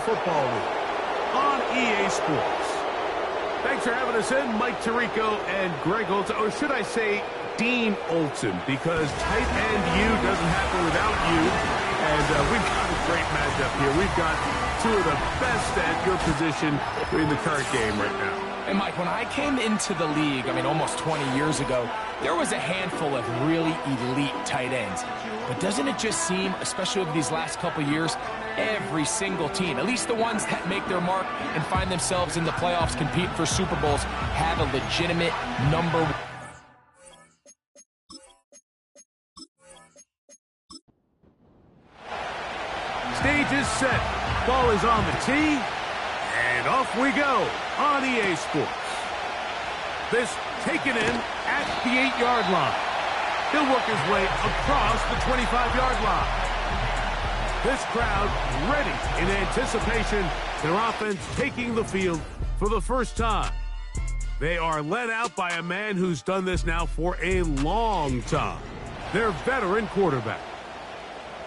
Football League on EA Sports. Thanks for having us in, Mike Tirico and Greg Olsen, or should I say Dean Olsen, because tight end U doesn't happen without you. And we've got a great matchup here. We've got two of the best at your position in the current game right now. And Mike, when I came into the league, almost 20 years ago, there was a handful of really elite tight ends. But doesn't it just seem, especially over these last couple years, every single team, at least the ones that make their mark and find themselves in the playoffs, compete for Super Bowls, have a legitimate number one. Stage is set. Ball is on the tee. And off we go on EA Sports. This taken in at the 8-yard line. He'll work his way across the 25-yard line. This crowd ready in anticipation. Their offense taking the field for the first time. They are led out by a man who's done this now for a long time. Their veteran quarterback.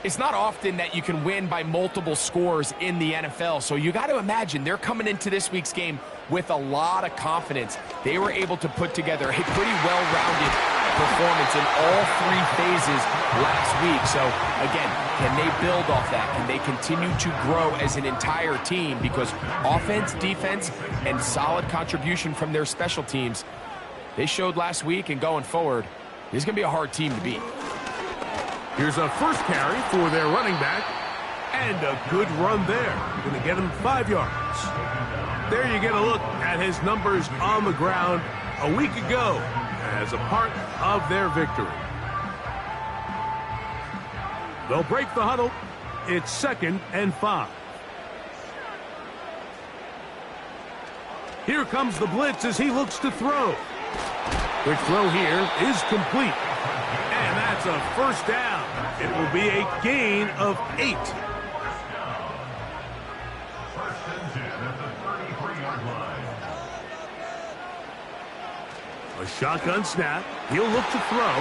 It's not often that you can win by multiple scores in the NFL, so you got to imagine they're coming into this week's game with a lot of confidence. They were able to put together a pretty well-rounded performance in all three phases last week. So, again, can they build off that? Can they continue to grow as an entire team? Because offense, defense, and solid contribution from their special teams, they showed last week, and going forward, this is going to be a hard team to beat. Here's a first carry for their running back, and a good run there. Going to get him 5 yards. There you get a look at his numbers on the ground a week ago as a part of their victory. They'll break the huddle. It's 2nd and 5. Here comes the blitz as he looks to throw. Quick throw here is complete. And that's a first down. It will be a gain of 8. A shotgun snap. He'll look to throw.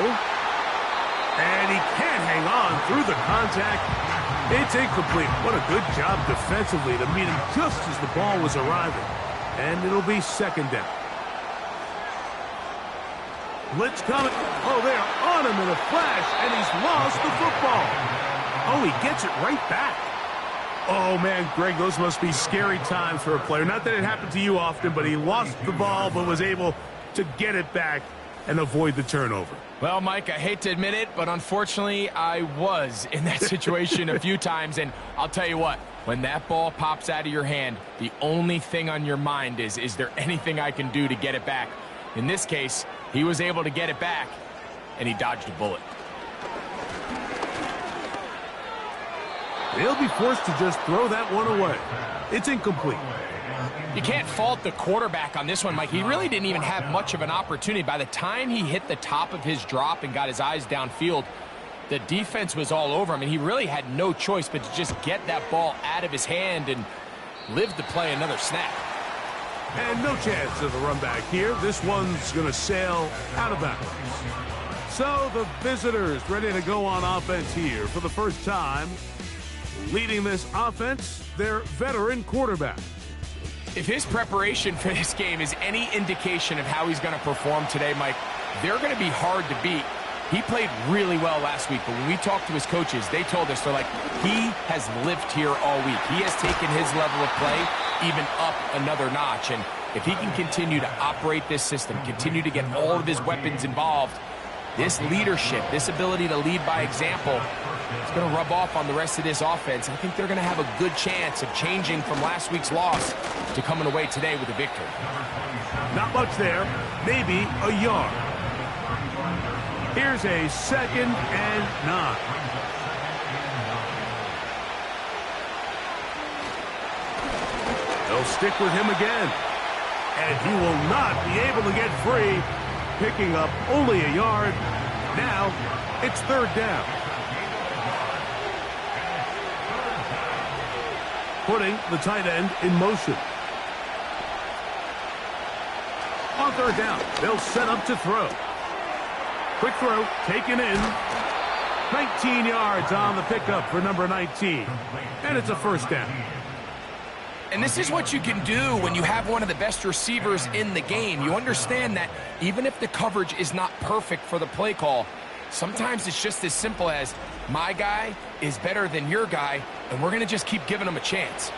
And he can't hang on through the contact. It's incomplete. What a good job defensively to meet him just as the ball was arriving. And it'll be 2nd down. Blitz coming. Oh, they are on him in a flash, and he's lost the football. Oh, he gets it right back. Oh, man, Greg, those must be scary times for a player. Not that it happened to you often, but he lost the ball but was able to get it back and avoid the turnover. Well, Mike, I hate to admit it, but unfortunately, I was in that situation a few times, and I'll tell you what, when that ball pops out of your hand, the only thing on your mind is there anything I can do to get it back? In this case, he was able to get it back, and he dodged a bullet. They'll be forced to just throw that one away. It's incomplete. You can't fault the quarterback on this one, Mike. He really didn't even have much of an opportunity. By the time he hit the top of his drop and got his eyes downfield, the defense was all over him, and he really had no choice but to just get that ball out of his hand and live to play another snap. And no chance of a run back here. This one's going to sail out of bounds. So the visitors ready to go on offense here for the first time. Leading this offense, their veteran quarterback. If his preparation for this game is any indication of how he's going to perform today, Mike, they're going to be hard to beat. He played really well last week, but when we talked to his coaches, they told us, they're like, he has lived here all week. He has taken his level of play even up another notch. And if he can continue to operate this system, continue to get all of his weapons involved, this leadership, this ability to lead by example, it's going to rub off on the rest of this offense. I think they're going to have a good chance of changing from last week's loss to coming away today with a victory. Not much there, maybe a yard. Here's a 2nd and 9. They'll stick with him again. And he will not be able to get free, picking up only a yard. Now it's 3rd down. Putting the tight end in motion. On 3rd down, they'll set up to throw. Quick throw, taken in. 19 yards on the pickup for number 19. And it's a 1st down. And this is what you can do when you have one of the best receivers in the game. You understand that even if the coverage is not perfect for the play call, sometimes it's just as simple as my guy is better than your guy, and we're going to just keep giving him a chance.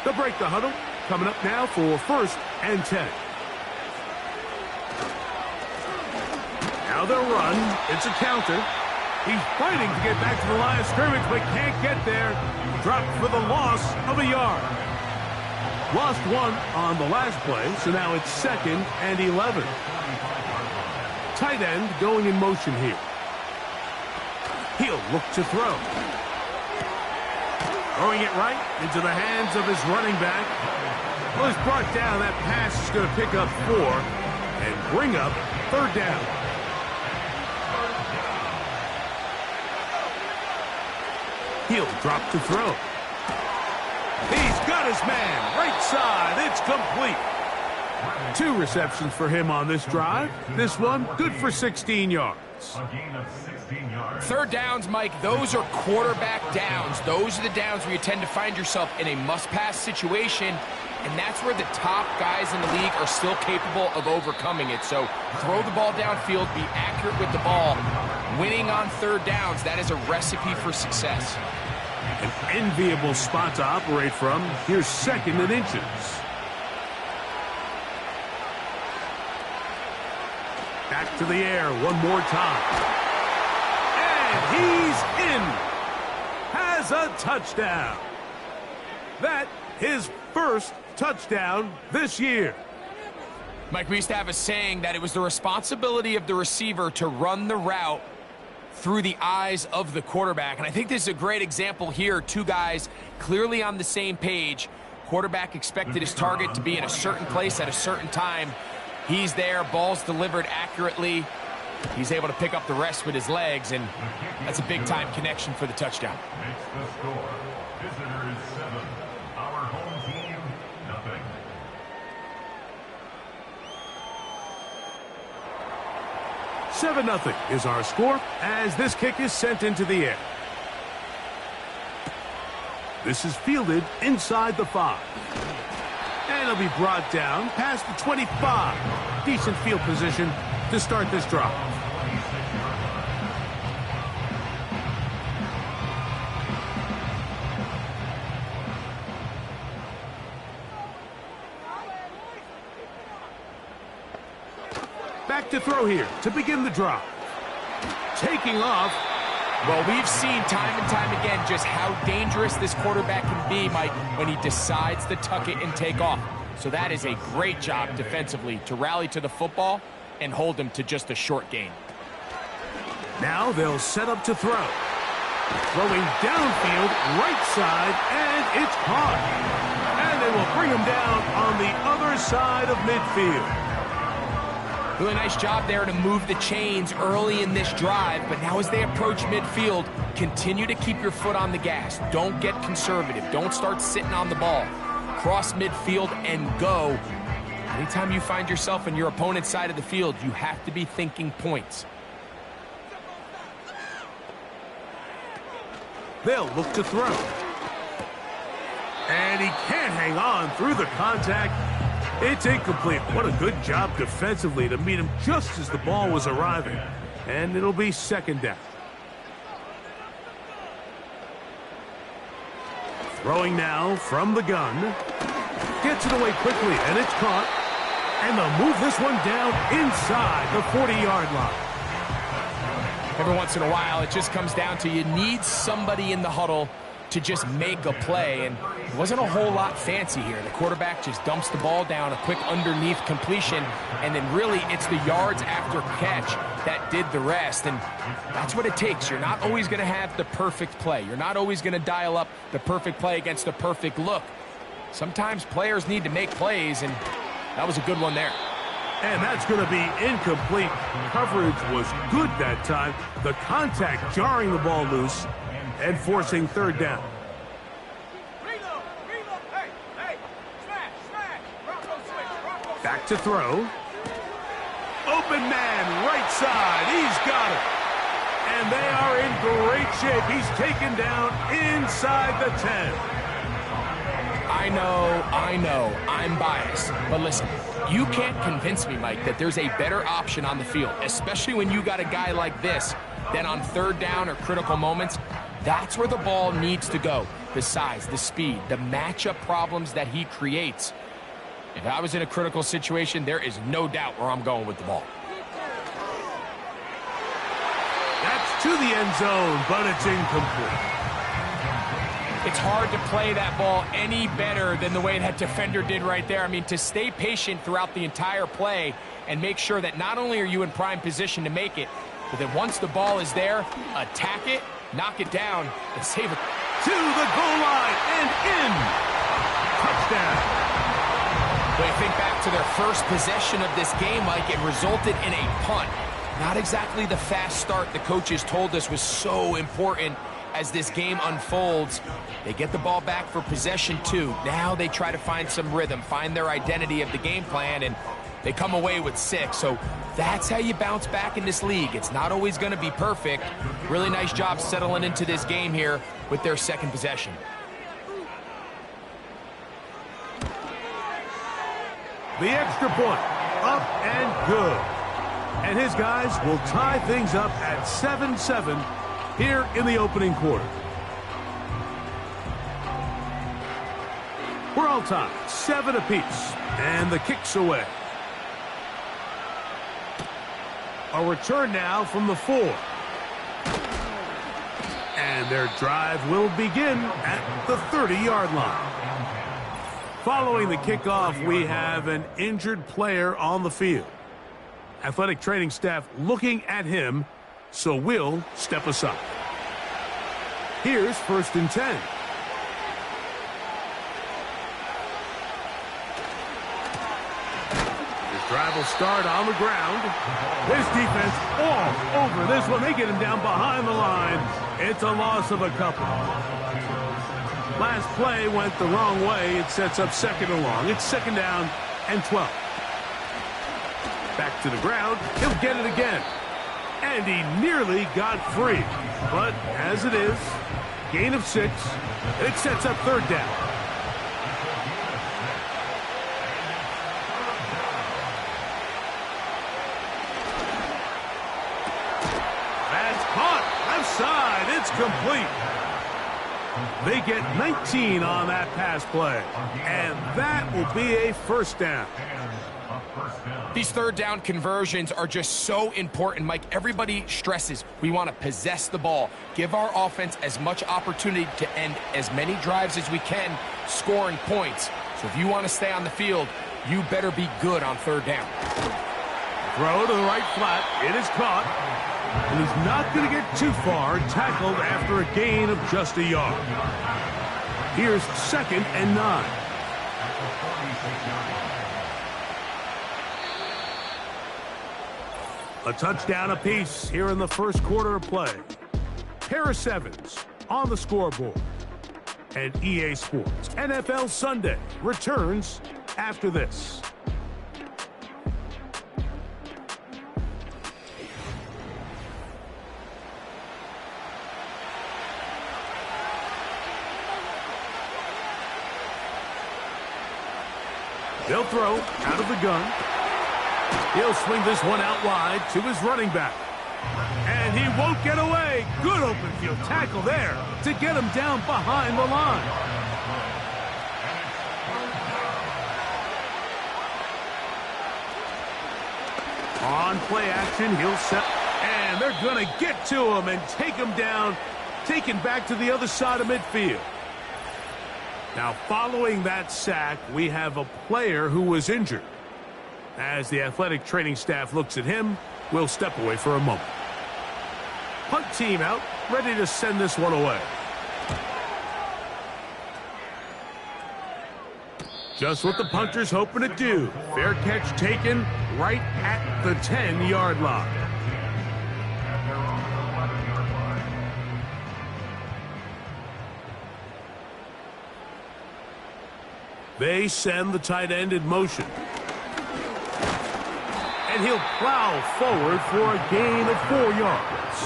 They'll break the huddle. Coming up now for 1st and 10. Now they'll run. It's a counter. He's fighting to get back to the line of scrimmage, but can't get there. Dropped for the loss of a yard. Lost 1 on the last play, so now it's 2nd and 11. Tight end going in motion here. He'll look to throw. Throwing it right into the hands of his running back. Well, he's brought down. That pass is going to pick up 4 and bring up 3rd down. He'll drop to throw. He's got his man. Right side. It's complete. 2 receptions for him on this drive. This one good for 16 yards. A gain of 16 yards. 3rd downs, Mike, those are quarterback downs. Those are the downs where you tend to find yourself in a must-pass situation, and that's where the top guys in the league are still capable of overcoming it. So throw the ball downfield, be accurate with the ball. Winning on 3rd downs, that is a recipe for success. An enviable spot to operate from. Here's 2nd and inches. Back to the air one more time. And he's in. Has a touchdown. That his 1st touchdown this year. Mike, we used to have a saying that it was the responsibility of the receiver to run the route through the eyes of the quarterback. And I think this is a great example here. 2 guys clearly on the same page. Quarterback expected his target to be in a certain place at a certain time. He's there, ball's delivered accurately. He's able to pick up the rest with his legs, and that's a big-time connection for the touchdown. Makes the score. Visitors 7. Our home team, nothing. Seven-0 is our score as this kick is sent into the air. This is fielded inside the 5. And it'll be brought down past the 25. Decent field position to start this drive. Back to throw here to begin the drive. Taking off. Well, we've seen time and time again just how dangerous this quarterback can be, Mike, when he decides to tuck it and take off. So that is a great job defensively to rally to the football and hold him to just a short gain. Now they'll set up to throw. Throwing downfield, right side, and it's caught. And they will bring him down on the other side of midfield. Really nice job there to move the chains early in this drive, but now as they approach midfield, continue to keep your foot on the gas. Don't get conservative. Don't start sitting on the ball. Cross midfield and go. Anytime you find yourself in your opponent's side of the field, you have to be thinking points. They'll look to throw. And he can't hang on through the contact. It's incomplete. What a good job defensively to meet him just as the ball was arriving. And it'll be 2nd down. Throwing now from the gun. Gets it away quickly, and it's caught. And they'll move this one down inside the 40-yard line. Every once in a while, it just comes down to you need somebody in the huddle to just make a play, and it wasn't a whole lot fancy here. The quarterback just dumps the ball down, a quick underneath completion, and then really it's the yards after catch that did the rest, and that's what it takes. You're not always going to have the perfect play. You're not always going to dial up the perfect play against the perfect look. Sometimes players need to make plays, and that was a good one there. And that's going to be incomplete. Coverage was good that time. The contact jarring the ball loose and forcing 3rd down. Back to throw. Open man, right side. He's got it. And they are in great shape. He's taken down inside the 10. I I know, I'm biased. But listen, you can't convince me, Mike, that there's a better option on the field, especially when you got a guy like this, than on third down or critical moments. That's where the ball needs to go. The size, the speed, the matchup problems that he creates. If I was in a critical situation, there is no doubt where I'm going with the ball. That's to the end zone, but it's incomplete. It's hard to play that ball any better than the way that defender did right there. I mean, to stay patient throughout the entire play and make sure that not only are you in prime position to make it, but that once the ball is there, attack it, knock it down, and save it. To the goal line and in. Touchdown. When you think back to their first possession of this game, Mike, it resulted in a punt. Not exactly the fast start the coaches told us was so important as this game unfolds. They get the ball back for possession 2. Now they try to find some rhythm, find their identity of the game plan, and they come away with 6. So that's how you bounce back in this league. It's not always going to be perfect. Really nice job settling into this game here with their second possession. The extra point, up and good. And his guys will tie things up at 7-7 here in the opening quarter. We're all tied, 7 apiece, and the kick's away. A return now from the 4. And their drive will begin at the 30-yard line. Following the kickoff, we have an injured player on the field. Athletic training staff looking at him, so we'll step aside. Here's 1st and 10. His drive will start on the ground. His defense all over this one. They get him down behind the line. It's a loss of a couple. Last play went the wrong way. It sets up 2nd and long. It's 2nd down and 12. Back to the ground. He'll get it again. And he nearly got free. But as it is, gain of 6. It sets up 3rd down. That's caught. Left side. It's complete. They get 19 on that pass play. And that will be a 1st down. These 3rd down conversions are just so important, Mike. Everybody stresses we want to possess the ball, give our offense as much opportunity to end as many drives as we can, scoring points. So if you want to stay on the field, you better be good on 3rd down. Throw to the right flat. It is caught. And he's not going to get too far, tackled after a gain of just a yard. Here's 2nd and 9. A touchdown apiece here in the first quarter of play. Harris Evans on the scoreboard. And EA Sports NFL Sunday returns after this. They'll throw out of the gun. He'll swing this one out wide to his running back. And he won't get away. Good open field tackle there to get him down behind the line. On play action, he'll set. And they're going to get to him and take him down, taken back to the other side of midfield. Now, following that sack, we have a player who was injured. As the athletic training staff looks at him, we'll step away for a moment. Punt team out, ready to send this one away. Just what the punter's hoping to do. Fair catch taken right at the 10-yard line. They send the tight end in motion. And he'll plow forward for a gain of 4 yards.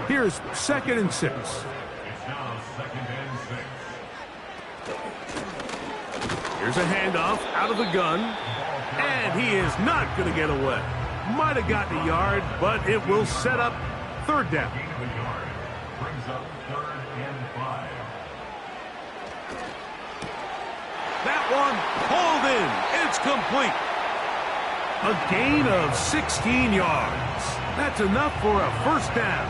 Here's 2nd and 6. It's now 2nd and 6. Here's a handoff out of the gun. And he is not going to get away. Might have gotten a yard, but it will set up third down. Gain of a yard. Brings up 3rd and 5. That one hauled in. It's complete. A gain of 16 yards. That's enough for a first down.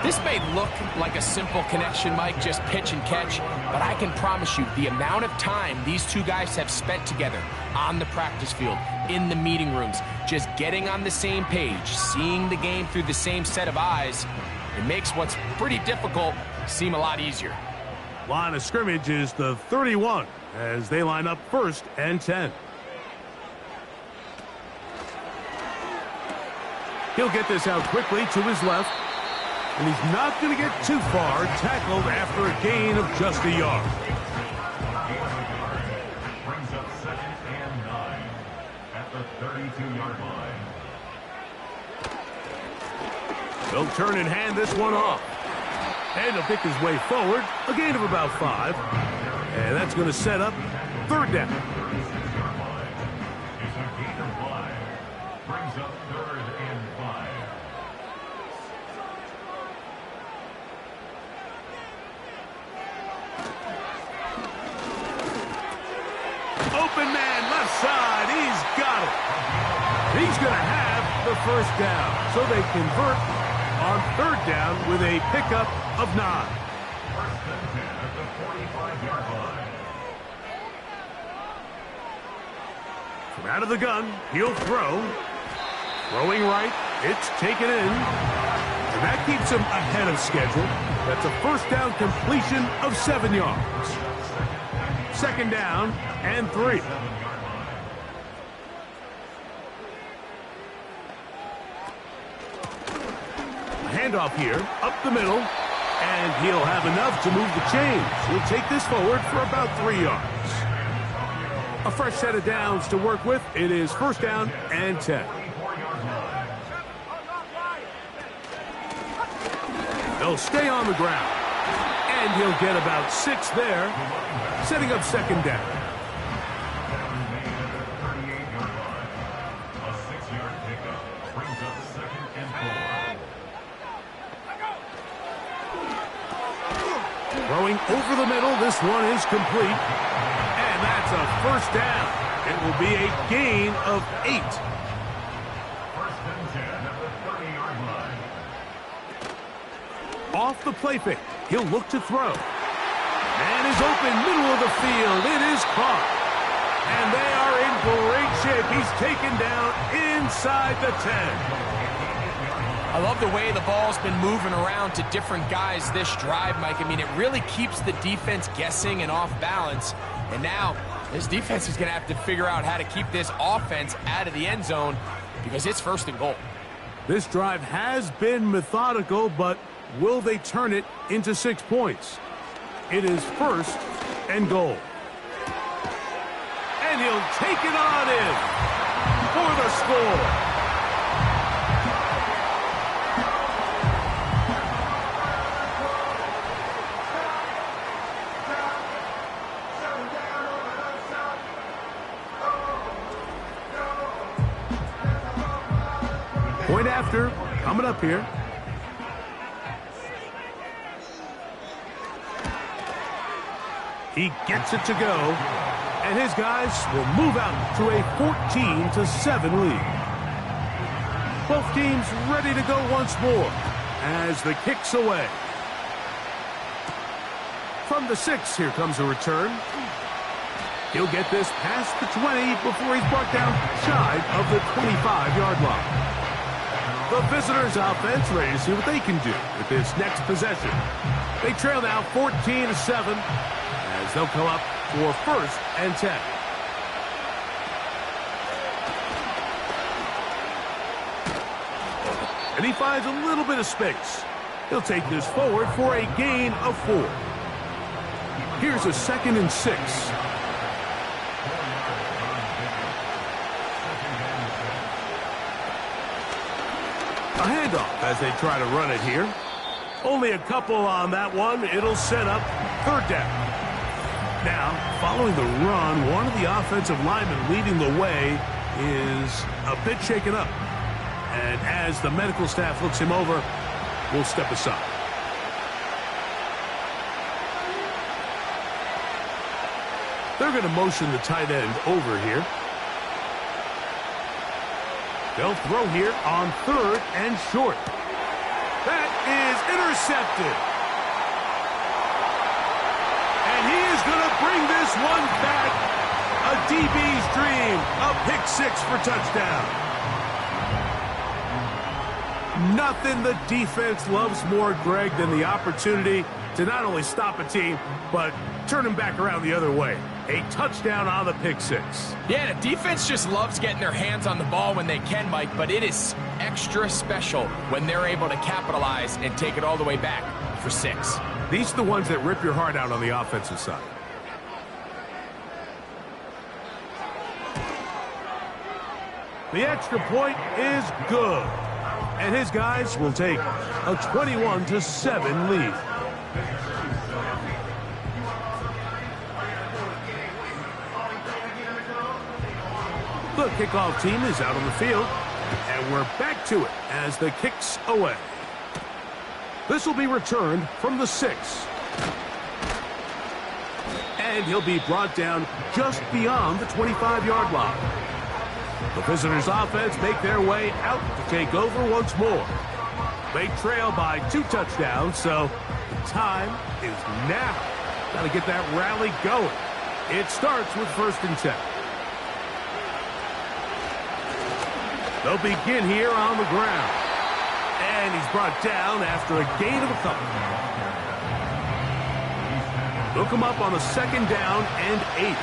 This may look like a simple connection, Mike, just pitch and catch, but I can promise you the amount of time these two guys have spent together on the practice field, in the meeting rooms, just getting on the same page, seeing the game through the same set of eyes, it makes what's pretty difficult seem a lot easier. Line of scrimmage is the 31 as they line up 1st and 10. He'll get this out quickly to his left. And he's not going to get too far, tackled after a gain of just a yard. Brings up 2nd and 9 at the 32-yard line. They'll turn and hand this one off. And he'll pick his way forward, a gain of about 5. And that's going to set up third down. It's a gain of 5. Brings up 3rd and 5. Open man, left side. He's got it. He's going to have the first down. So they convert on third down with a pickup of 9. 1st and 10 at the 45-yard line. From out of the gun, he'll throw. Throwing right, it's taken in. And that keeps him ahead of schedule. That's a first down completion of 7 yards. 2nd down and 3. A handoff here, up the middle, and he'll have enough to move the chains. He'll take this forward for about 3 yards. A fresh set of downs to work with. It is 1st down and 10. They'll stay on the ground. And he'll get about 6 there, setting up 2nd down. A 6-yard pickup brings up 2nd and 4. Throwing over the middle, this one is complete. And that's a first down. It will be a gain of 8. 1st and 10 at the 30-yard line. Off the play fake, he'll look to throw. Man is open, middle of the field. It is caught. And they are in great shape. He's taken down inside the 10. I love the way the ball's been moving around to different guys this drive, Mike. I mean, it really keeps the defense guessing and off balance. And now, this defense is going to have to figure out how to keep this offense out of the end zone because it's 1st and goal. This drive has been methodical, but will they turn it into 6 points? It is 1st and goal. And he'll take it on in for the score. Point after, coming up here. He gets it to go, and his guys will move out to a 14-7 lead. Both teams ready to go once more as the kick's away. From the 6, here comes a return. He'll get this past the 20 before he's brought down shy of the 25-yard line. The visitors' offense ready to see what they can do with this next possession. They trail now 14-7 as they'll come up for 1st and 10. And he finds a little bit of space. He'll take this forward for a gain of 4. Here's a 2nd and 6. A handoff as they try to run it here. Only a couple on that one. It'll set up 3rd down. Now, following the run, one of the offensive linemen leading the way is a bit shaken up. And as the medical staff looks him over, we'll step aside. They're going to motion the tight end over here. They'll throw here on 3rd and short. That is intercepted. And he is going to bring this one back. A DB's dream. A pick 6 for touchdown. Nothing the defense loves more, Greg, than the opportunity to not only stop a team, but turn them back around the other way. A touchdown on the pick 6. Yeah, the defense just loves getting their hands on the ball when they can, Mike, but it is extra special when they're able to capitalize and take it all the way back for 6. These are the ones that rip your heart out on the offensive side. The extra point is good. And his guys will take a 21-7 lead. The kickoff team is out on the field, and we're back to it as the kick's away. This will be returned from the 6. And he'll be brought down just beyond the 25-yard line. The visitors' offense make their way out to take over once more. They trail by 2 touchdowns, so the time is now. Got to get that rally going. It starts with 1st and 10. They'll begin here on the ground. And he's brought down after a gain of a couple. Look him up on a 2nd down and 8.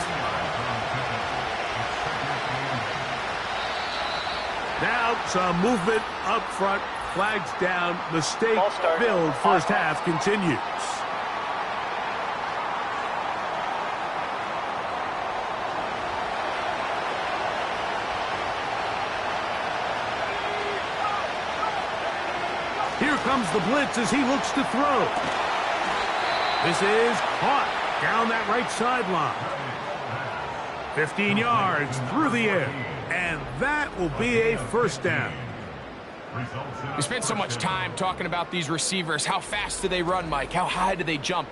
Now some movement up front. Flags down. Mistake filled first half continues. Here comes the blitz as he looks to throw. This is caught down that right sideline. 15 yards through the air. And that will be a 1st down. We spent so much time talking about these receivers. How fast do they run, Mike? How high do they jump?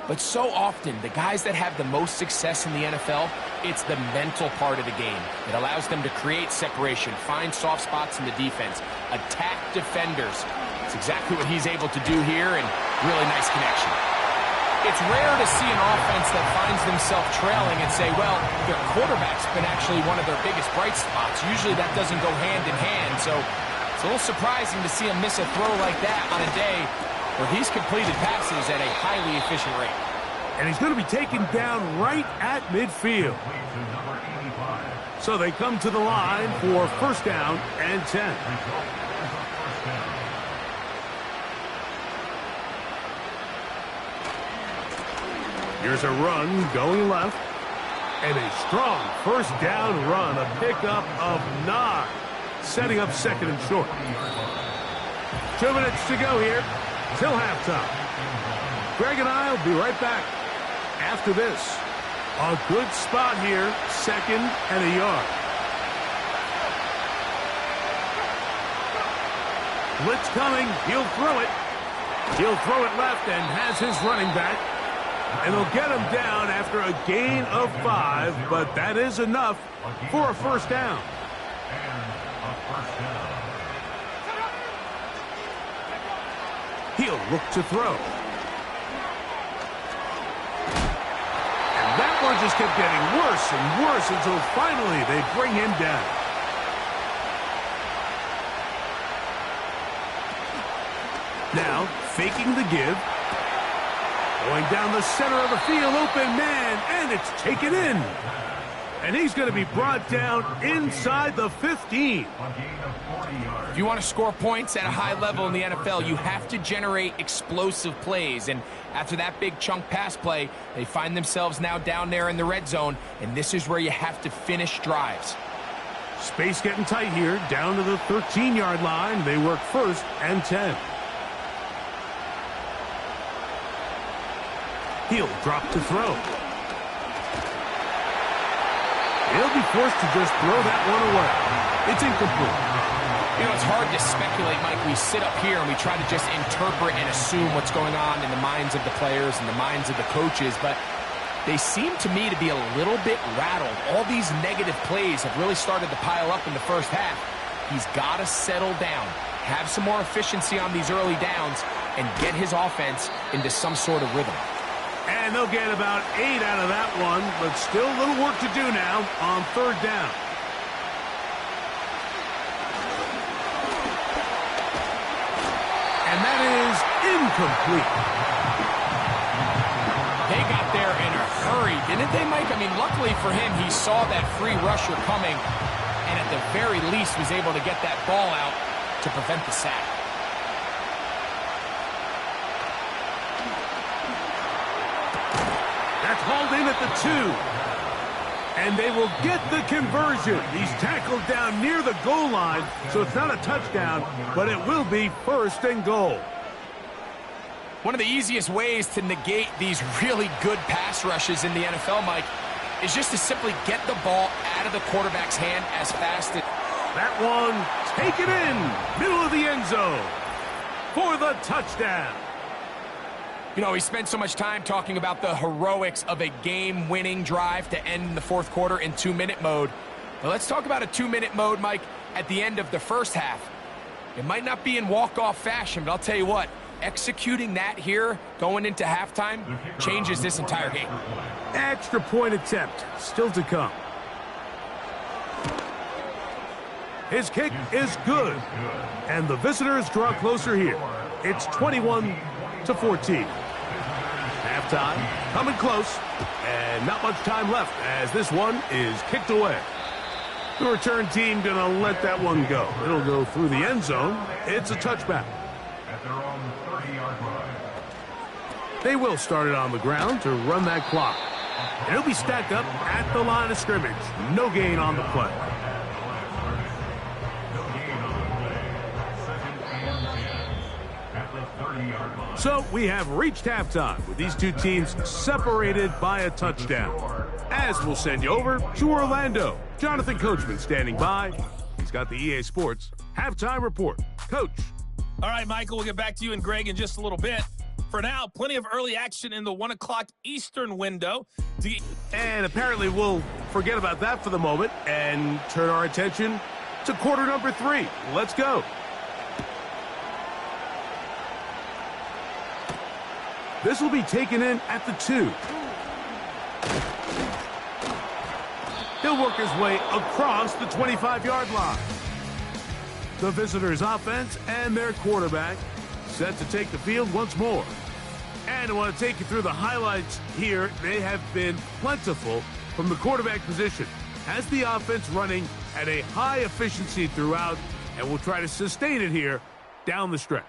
But so often, the guys that have the most success in the NFL, it's the mental part of the game. It allows them to create separation, find soft spots in the defense, attack defenders. It's exactly what he's able to do here, and really nice connection. It's rare to see an offense that finds themselves trailing and say, well, their quarterback's been actually one of their biggest bright spots. Usually that doesn't go hand in hand, so it's a little surprising to see him miss a throw like that on a day where he's completed passes at a highly efficient rate. And he's going to be taken down right at midfield. So they come to the line for 1st down and 10. Here's a run going left. And a strong 1st down run. A pickup of 9. Setting up 2nd and short. 2 minutes to go here till halftime. Greg and I will be right back after this. A good spot here. 2nd and a yard. Blitz coming. He'll throw it. He'll throw it left and has his running back. And they'll get him down after a gain of 5, but that is enough for a 1st down. He'll look to throw. And that one just kept getting worse and worse until finally they bring him down. Now, faking the give. Going down the center of the field, open man, and it's taken in. And he's going to be brought down inside the 15. If you want to score points at a high level in the NFL, you have to generate explosive plays. And after that big chunk pass play, they find themselves now down there in the red zone, and this is where you have to finish drives. Space getting tight here, down to the 13-yard line. They work 1st and 10. He'll drop to throw. He'll be forced to just throw that one away. It's incomplete. You know, it's hard to speculate, Mike. We sit up here and we try to just interpret and assume what's going on in the minds of the players and the minds of the coaches, but they seem to me to be a little bit rattled. All these negative plays have really started to pile up in the first half. He's got to settle down, have some more efficiency on these early downs, and get his offense into some sort of rhythm. And they'll get about 8 out of that one, but still a little work to do now on third down. And that is incomplete. They got there in a hurry, didn't they, Mike? I mean, luckily for him, he saw that free rusher coming, and at the very least was able to get that ball out to prevent the sack. That's hauled in at the 2. And they will get the conversion. He's tackled down near the goal line, so it's not a touchdown, but it will be first and goal. One of the easiest ways to negate these really good pass rushes in the NFL, Mike, is just to simply get the ball out of the quarterback's hand as fast as... That one taken in, middle of the end zone for the touchdown. You know, he spent so much time talking about the heroics of a game-winning drive to end the fourth quarter in 2-minute mode. But let's talk about a 2-minute mode, Mike, at the end of the first half. It might not be in walk-off fashion, but I'll tell you what, executing that here going into halftime changes this entire game. Extra point attempt still to come. His kick is good, and the visitors draw closer here. It's 21-14. Halftime coming close, and not much time left as this one is kicked away. The return team gonna let that one go. It'll go through the end zone. It's a touchback. At their own 30-yard line. They will start it on the ground to run that clock. And it'll be stacked up at the line of scrimmage. No gain on the play. So we have reached halftime with these two teams separated by a touchdown. As we'll send you over to Orlando. Jonathan Coachman standing by. He's got the EA Sports halftime report. Coach. All right, Michael, we'll get back to you and Greg in just a little bit. For now, plenty of early action in the 1 o'clock Eastern window. And apparently we'll forget about that for the moment and turn our attention to quarter number 3. Let's go. This will be taken in at the 2. He'll work his way across the 25-yard line. The visitors' offense and their quarterback set to take the field once more. And I want to take you through the highlights here. They have been plentiful from the quarterback position. Has the offense running at a high efficiency throughout, and we'll try to sustain it here down the stretch.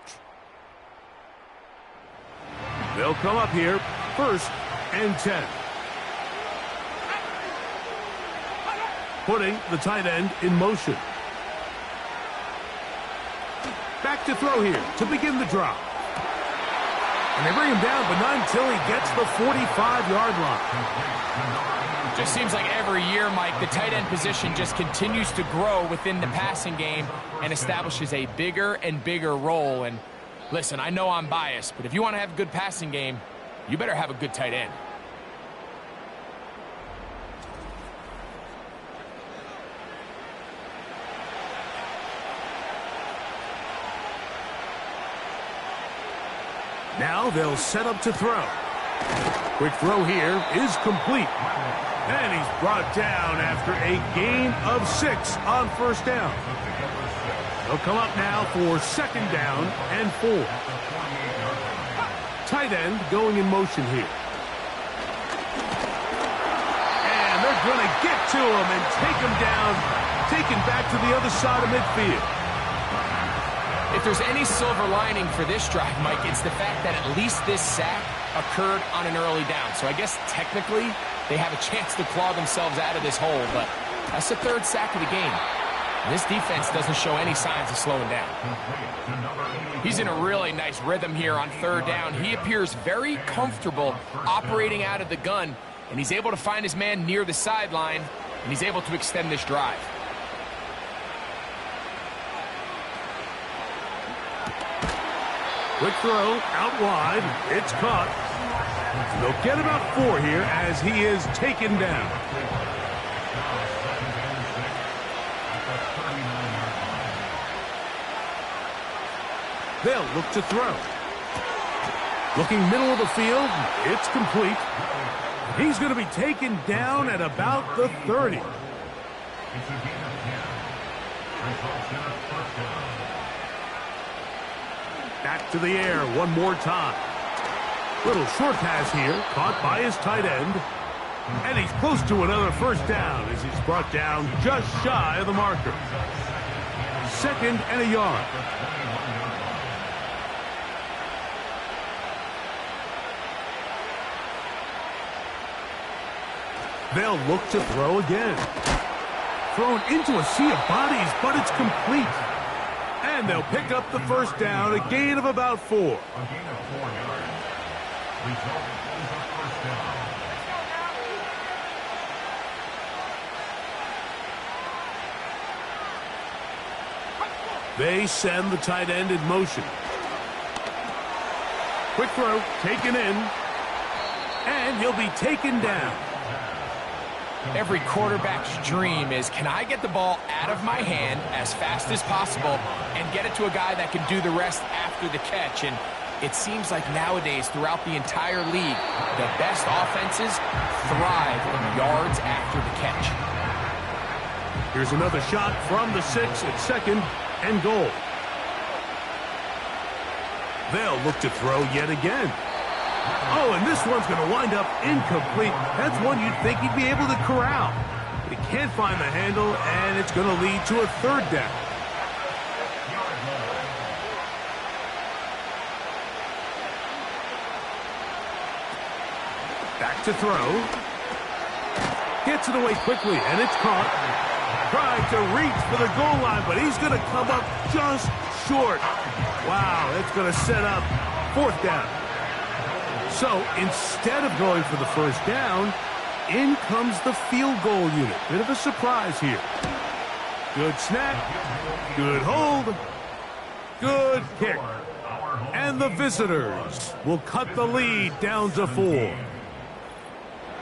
They'll come up here, 1st and 10. Putting the tight end in motion. Back to throw here to begin the drive. And they bring him down, but not until he gets the 45-yard line. Just seems like every year, Mike, the tight end position just continues to grow within the passing game and establishes a bigger and bigger role. And listen, I know I'm biased, but if you want to have a good passing game, you better have a good tight end. Now they'll set up to throw. Quick throw here is complete. And he's brought down after a gain of 6 on 1st down. They'll come up now for 2nd down and 4. Tight end going in motion here. And they're going to get to him and take him down, taken back to the other side of midfield. If there's any silver lining for this drive, Mike, it's the fact that at least this sack occurred on an early down. So I guess technically they have a chance to claw themselves out of this hole, but that's the 3rd sack of the game. And this defense doesn't show any signs of slowing down. He's in a really nice rhythm here on 3rd down. He appears very comfortable operating out of the gun, and he's able to find his man near the sideline and he's able to extend this drive. Quick throw, out wide. It's caught. They'll get about 4 here as he is taken down. They'll look to throw. Looking middle of the field, it's complete. He's going to be taken down at about the 30. Back to the air one more time. Little short pass here, caught by his tight end. And he's close to another first down as he's brought down just shy of the marker. 2nd and a yard. They'll look to throw again. Thrown into a sea of bodies, but it's complete. And they'll pick up the first down, a gain of about 4. A gain of 4 yards. Result is a first down. They send the tight end in motion. Quick throw, taken in. And he'll be taken down. Every quarterback's dream is, can I get the ball out of my hand as fast as possible and get it to a guy that can do the rest after the catch? And it seems like nowadays, throughout the entire league, the best offenses thrive in yards after the catch. Here's another shot from the 6 at 2nd and goal. They'll look to throw yet again. Oh, and this one's going to wind up incomplete. That's one you'd think he'd be able to corral. He can't find the handle, and it's going to lead to a 3rd down. Back to throw. Gets it away quickly, and it's caught. Trying to reach for the goal line, but he's going to come up just short. Wow, that's going to set up 4th down. So instead of going for the first down, in comes the field goal unit. Bit of a surprise here. Good snap, good hold, good kick. And the visitors will cut the lead down to 4.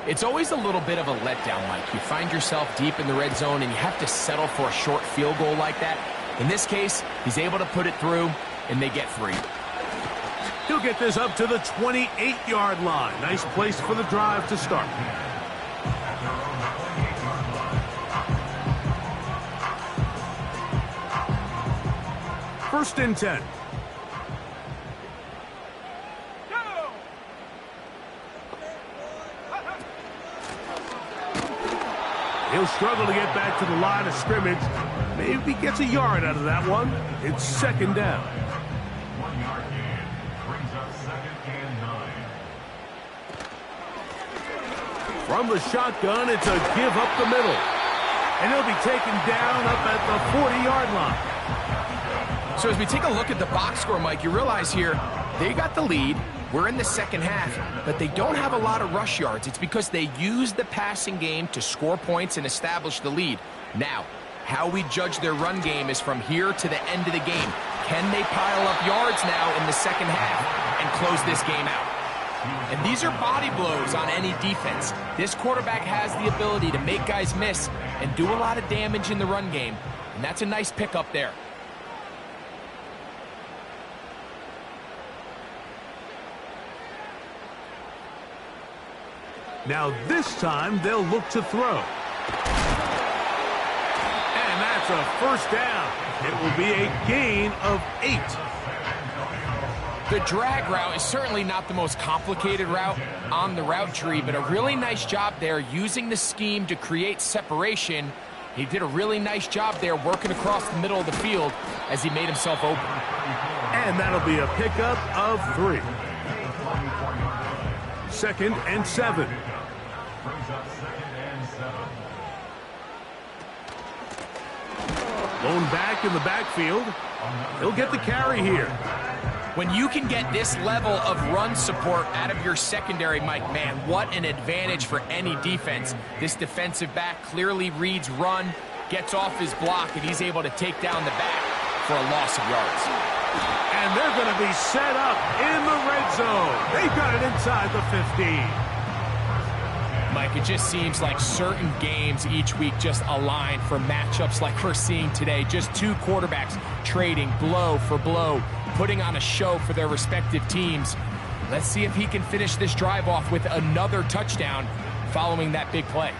It's always a little bit of a letdown, Mike. You find yourself deep in the red zone and you have to settle for a short field goal like that. In this case, he's able to put it through, and they get 3. He'll get this up to the 28-yard line. Nice place for the drive to start. First and 10. He'll struggle to get back to the line of scrimmage. Maybe gets a yard out of that one. It's 2nd down. 1 yard gain brings up 2nd and 9. From the shotgun, it's a give up the middle. And he'll be taken down up at the 40-yard line. So as we take a look at the box score, Mike, you realize here they got the lead. We're in the second half, but they don't have a lot of rush yards. It's because they use the passing game to score points and establish the lead. Now, how we judge their run game is from here to the end of the game. Can they pile up yards now in the second half and close this game out? And these are body blows on any defense. This quarterback has the ability to make guys miss and do a lot of damage in the run game, and that's a nice pickup there. Now this time they'll look to throw. And that's a first down. It will be a gain of 8. The drag route is certainly not the most complicated route on the route tree, but a really nice job there using the scheme to create separation. He did a really nice job there working across the middle of the field as he made himself open. And that'll be a pickup of 3. 2nd and 7. Brings up 2nd and 7. Lone back in the backfield. He'll get the carry here. When you can get this level of run support out of your secondary, Mike, man, what an advantage for any defense. This defensive back clearly reads run, gets off his block, and he's able to take down the back for a loss of yards. And they're going to be set up in the red zone. They've got it inside the 15. Mike, it just seems like certain games each week just align for matchups like we're seeing today. Just two quarterbacks trading blow for blow, putting on a show for their respective teams. Let's see if he can finish this drive off with another touchdown following that big play.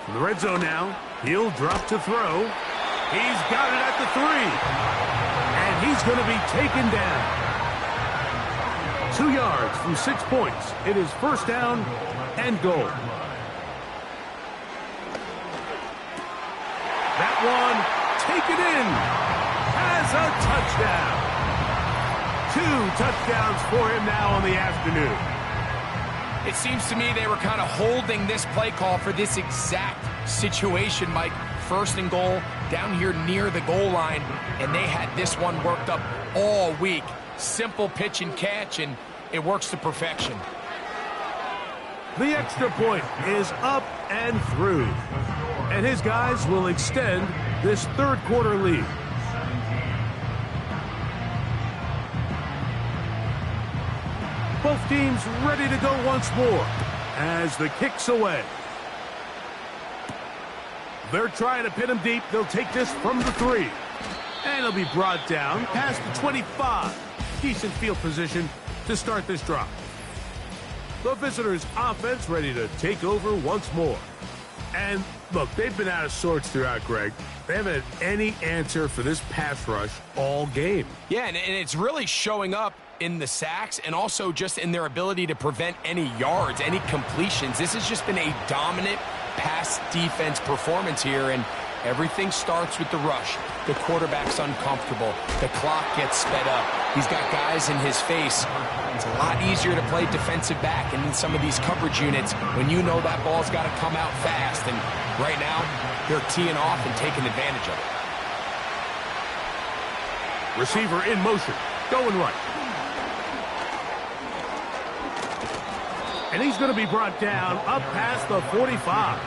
In the red zone now, he'll drop to throw. He's got it at the 3. And he's going to be taken down. 2 yards from 6 points. It is first down and goal. That one taken in. Has a touchdown. 2 touchdowns for him now on the afternoon. It seems to me they were kind of holding this play call for this exact situation, Mike. First and goal, down here near the goal line, and they had this one worked up all week. Simple pitch and catch, and it works to perfection. The extra point is up and through. And his guys will extend this third quarter lead. Both teams ready to go once more as the kick's away. They're trying to pin him deep. They'll take this from the 3. And he'll be brought down past the 25. Decent field position to start this drive. The visitors' offense ready to take over once more. And look, they've been out of sorts throughout, Greg. They haven't had any answer for this pass rush all game. Yeah, and it's really showing up in the sacks and also just in their ability to prevent any yards, any completions. This has just been a dominant pass defense performance here, and everything starts with the rush. The quarterback's uncomfortable. The clock gets sped up. He's got guys in his face. It's a lot easier to play defensive back and in some of these coverage units when you know that ball's got to come out fast, and right now they're teeing off and taking advantage of it. Receiver in motion, going right. And he's going to be brought down up past the 45.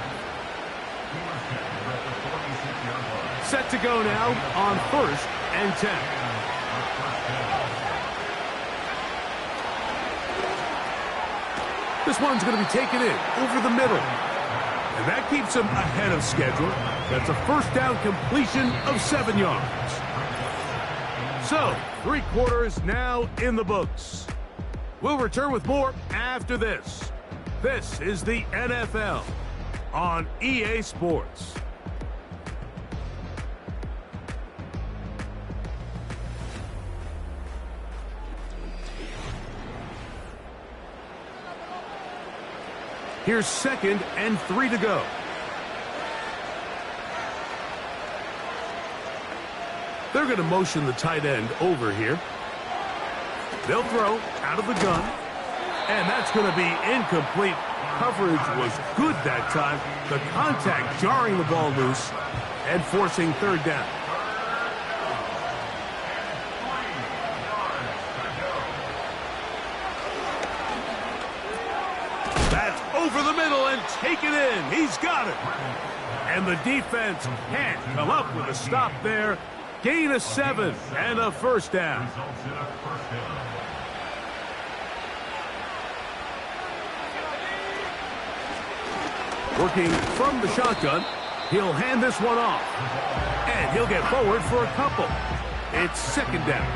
Set to go now on first and 10. This one's going to be taken in over the middle. And that keeps him ahead of schedule. That's a first down completion of 7 yards. So, 3 quarters now in the books. We'll return with more after this. This is the NFL on EA Sports. Here's 2nd and 3 to go. They're going to motion the tight end over here. They'll throw out of the gun. And that's going to be incomplete. Coverage was good that time. The contact jarring the ball loose and forcing third down. That's over the middle and taken in. He's got it. And the defense can't come up with a stop there. Gain of 7 and a first down. Working from the shotgun, he'll hand this one off. And he'll get forward for a couple. It's 2nd down.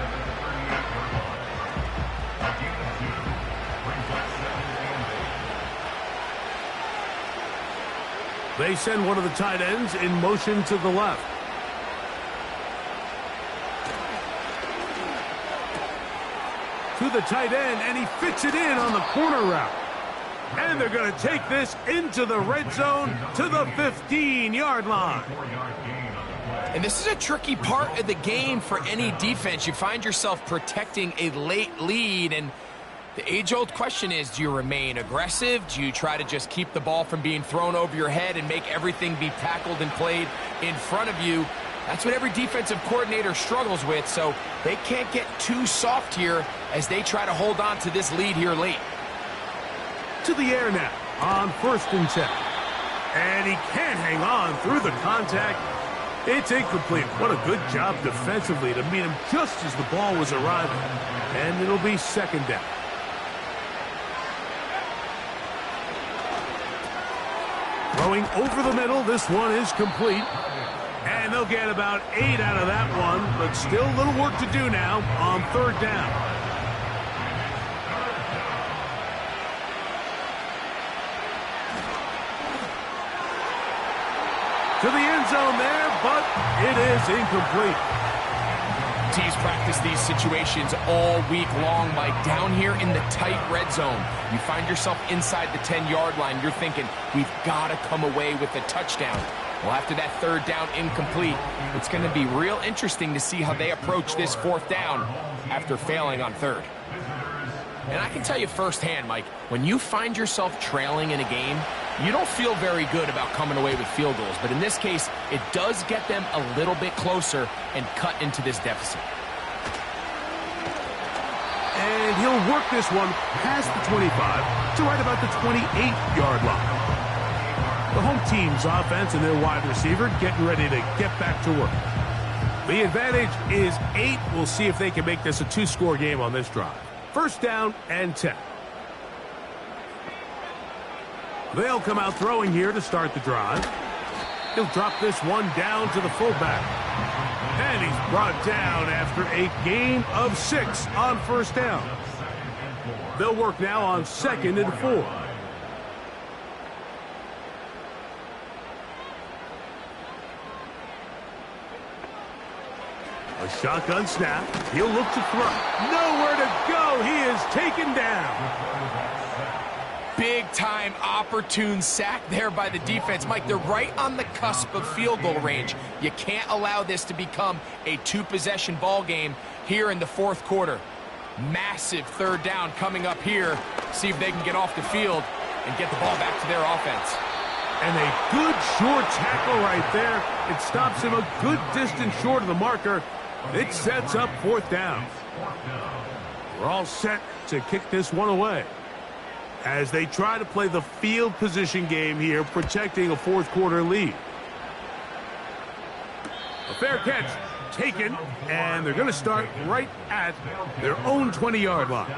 They send one of the tight ends in motion to the left. To the tight end, and he fits it in on the corner route. And they're going to take this into the red zone to the 15-yard line. And this is a tricky part of the game for any defense. You find yourself protecting a late lead, and The age-old question is, do you remain aggressive? Do you try to just keep the ball from being thrown over your head and make everything be tackled and played in front of you? That's what every defensive coordinator struggles with, so they can't get too soft here as they try to hold on to this lead here late. To the air now on 1st and 10. And he can't hang on through the contact. It's incomplete. What a good job defensively to meet him just as the ball was arriving. And it'll be 2nd down. Throwing over the middle, this one is complete. And they'll get about 8 out of that one, but still a little work to do now on 3rd down. To the end zone there, but it is incomplete. Teams practice these situations all week long, Mike. Down here in the tight red zone, you find yourself inside the 10-yard line. You're thinking, we've got to come away with a touchdown. Well, after that 3rd down incomplete, it's going to be real interesting to see how they approach this 4th down after failing on 3rd. And I can tell you firsthand, Mike, when you find yourself trailing in a game, you don't feel very good about coming away with field goals. But in this case, it does get them a little bit closer and cut into this deficit. And he'll work this one past the 25 to right about the 28-yard line. The home team's offense and their wide receiver getting ready to get back to work. The advantage is 8. We'll see if they can make this a 2-score game on this drive. 1st down and 10. They'll come out throwing here to start the drive. He'll drop this one down to the fullback. And he's brought down after a gain of 6 on 1st down. They'll work now on 2nd and 4. A shotgun snap. He'll look to throw. Nowhere to go. He is taken down. Big-time opportune sack there by the defense. Mike, they're right on the cusp of field goal range. You can't allow this to become a 2-possession ball game here in the 4th quarter. Massive 3rd down coming up here. See if they can get off the field and get the ball back to their offense. And a good short tackle right there. It stops him a good distance short of the marker. It sets up 4th down. We're all set to kick this one away as they try to play the field position game here, protecting a 4th quarter lead. A fair catch taken, and they're going to start right at their own 20-yard line.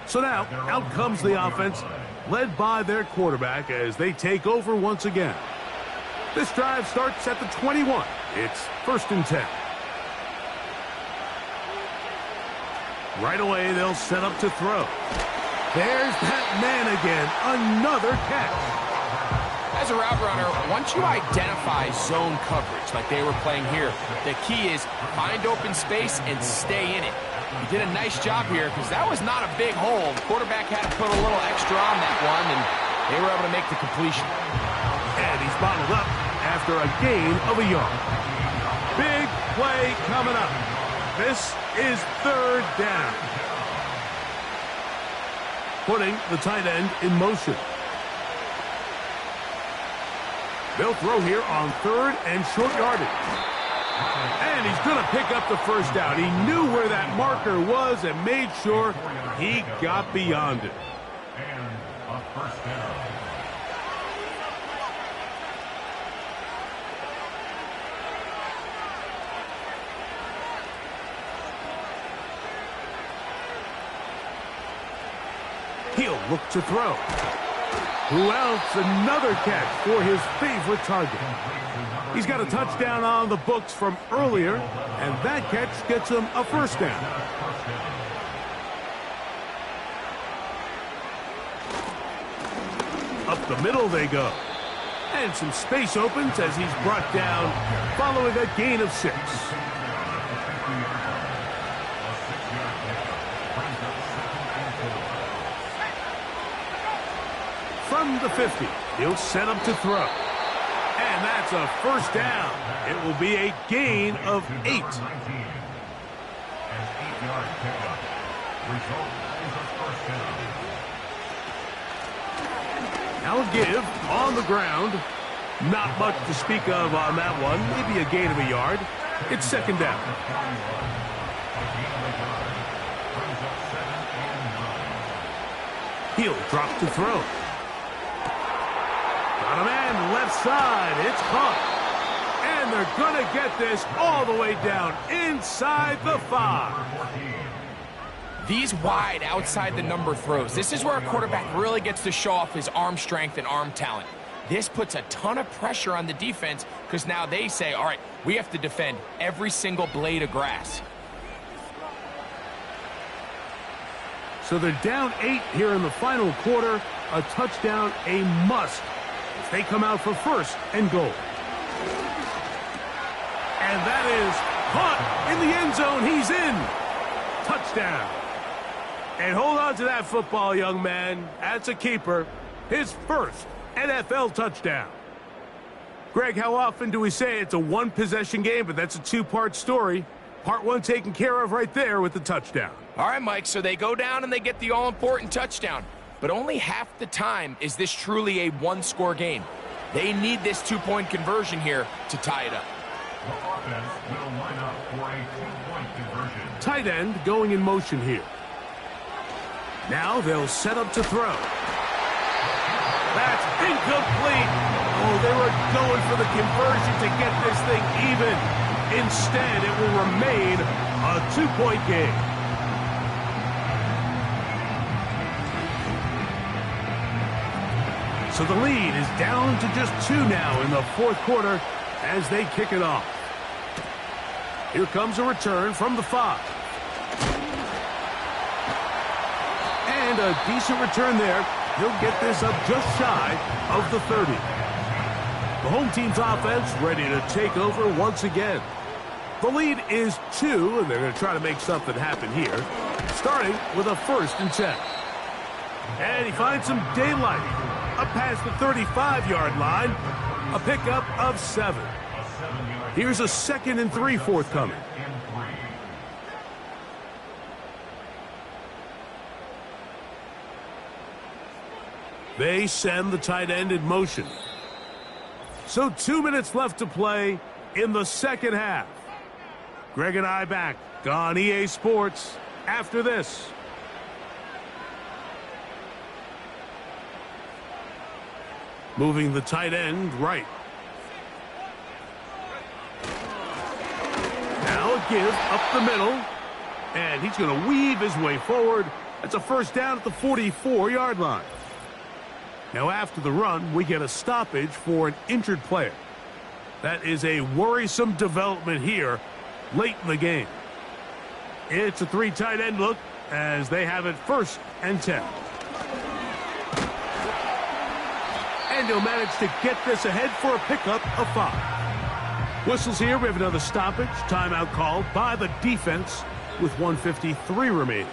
So now, out comes the offense, led by their quarterback as they take over once again. This drive starts at the 21. It's 1st and 10. Right away, they'll set up to throw. There's that man again. Another catch. As a route runner, once you identify zone coverage like they were playing here, the key is find open space and stay in it. He did a nice job here because that was not a big hole. The quarterback had to put a little extra on that one, and they were able to make the completion. And he's bottled up after a gain of a yard. Big play coming up. This is 3rd down. Putting the tight end in motion. They'll throw here on 3rd and short yardage. And he's going to pick up the 1st down. He knew where that marker was and made sure he got beyond it. And a 1st down. He'll look to throw. Who else? Another catch for his favorite target. He's got a touchdown on the books from earlier, and that catch gets him a 1st down. Up the middle they go. And some space opens as he's brought down following a gain of 6. From the 50, he'll set up to throw. And that's a 1st down. It will be a gain of 8. Result is a first down. Now a give on the ground. Not much to speak of on that one. Maybe a gain of a yard. It's second down. He'll drop to throw. Got a man left side. It's caught. And they're going to get this all the way down inside the 5. These wide outside the number throws. This is where a quarterback really gets to show off his arm strength and arm talent. This puts a ton of pressure on the defense because now they say, all right, we have to defend every single blade of grass. So they're down 8 here in the final quarter. A touchdown, a must, if they come out for first and goal. And that is caught in the end zone. He's in. Touchdown. And hold on to that football, young man. That's a keeper. His first NFL touchdown. Greg, how often do we say it's a one-possession game, but that's a two-part story? Part one taken care of right there with the touchdown. All right, Mike, so they go down and they get the all-important touchdown. But only half the time is this truly a one-score game. They need this two-point conversion here to tie it up. The offense will line up for a two-point conversion. Tight end going in motion here. Now they'll set up to throw. That's incomplete. Oh, they were going for the conversion to get this thing even. Instead, it will remain a two-point game. So the lead is down to just 2 now in the fourth quarter as they kick it off. Here comes a return from the 5. And a decent return there. He'll get this up just shy of the 30. The home team's offense ready to take over once again. The lead is 2, and they're going to try to make something happen here, starting with a 1st and 10. And he finds some daylight up past the 35-yard line, a pickup of 7. Here's a 2nd and 3 forthcoming. They send the tight end in motion. So 2 minutes left to play in the second half. Greg and I back on EA Sports after this. Moving the tight end right. Now a give up the middle. And he's going to weave his way forward. That's a first down at the 44-yard line. Now after the run, we get a stoppage for an injured player. That is a worrisome development here late in the game. It's a 3 tight end look as they have it 1st and 10. And he'll manage to get this ahead for a pickup of 5. Whistles here. We have another stoppage. Timeout called by the defense with 1:53 remaining.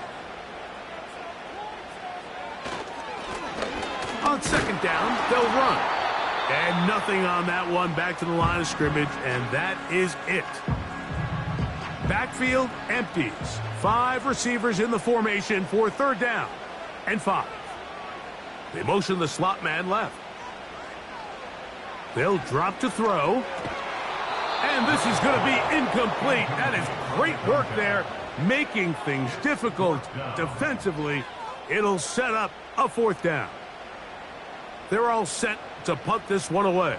On second down, they'll run. And nothing on that one. Back to the line of scrimmage, and that is it. Backfield empties. 5 receivers in the formation for 3rd down and 5. They motion the slot man left. They'll drop to throw. And this is going to be incomplete. That is great work there, making things difficult defensively. It'll set up a 4th down. They're all set to punt this one away.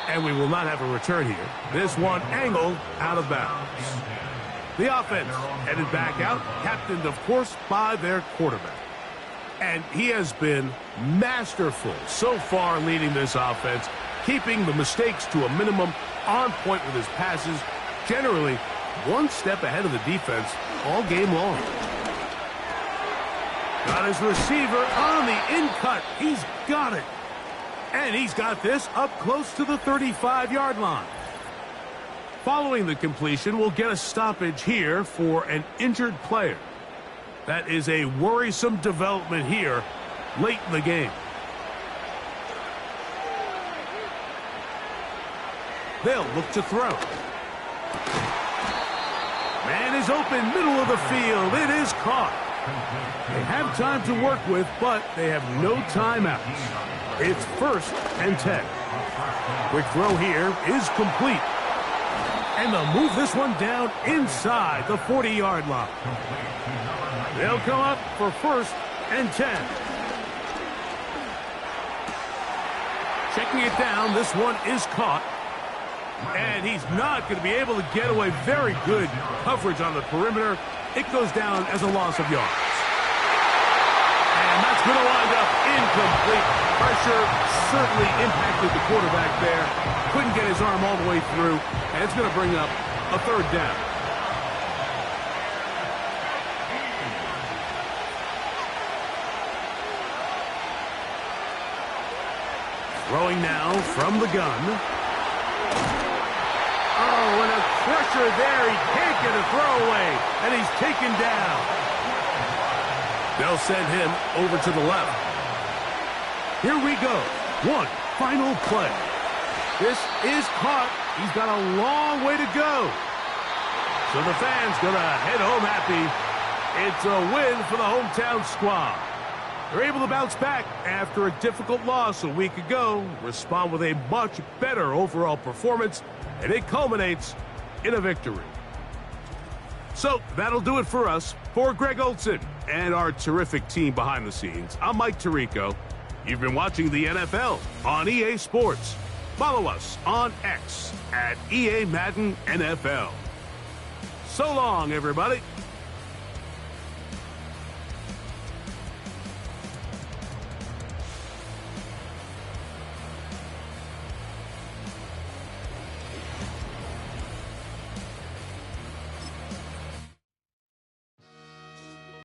And we will not have a return here. This one angled out of bounds. The offense headed back out, captained, of course, by their quarterback. And he has been masterful so far leading this offense, keeping the mistakes to a minimum, on point with his passes, generally one step ahead of the defense all game long. Got his receiver on the in-cut. He's got it. And he's got this up close to the 35-yard line. Following the completion, we'll get a stoppage here for an injured player. That is a worrisome development here late in the game. They'll look to throw. Man is open, middle of the field. It is caught. They have time to work with, but they have no timeouts. It's 1st and 10. Quick throw here is complete. And they'll move this one down inside the 40-yard line. They'll come up for 1st and 10. Checking it down, this one is caught. And he's not going to be able to get away. Very good coverage on the perimeter. It goes down as a loss of yards. And that's going to wind up incomplete. Pressure certainly impacted the quarterback there. Couldn't get his arm all the way through. And it's going to bring up a 3rd down. Throwing now from the gun. Oh, and a pressure there. He can't get a throwaway, and he's taken down. They'll send him over to the left. Here we go. One final play. This is caught. He's got a long way to go. So the fans going to head home happy. It's a win for the hometown squad. They're able to bounce back after a difficult loss a week ago, respond with a much better overall performance, and it culminates in a victory. So that'll do it for us. For Greg Olsen and our terrific team behind the scenes, I'm Mike Tirico. You've been watching the NFL on EA Sports. Follow us on X at EA Madden NFL. So long, everybody.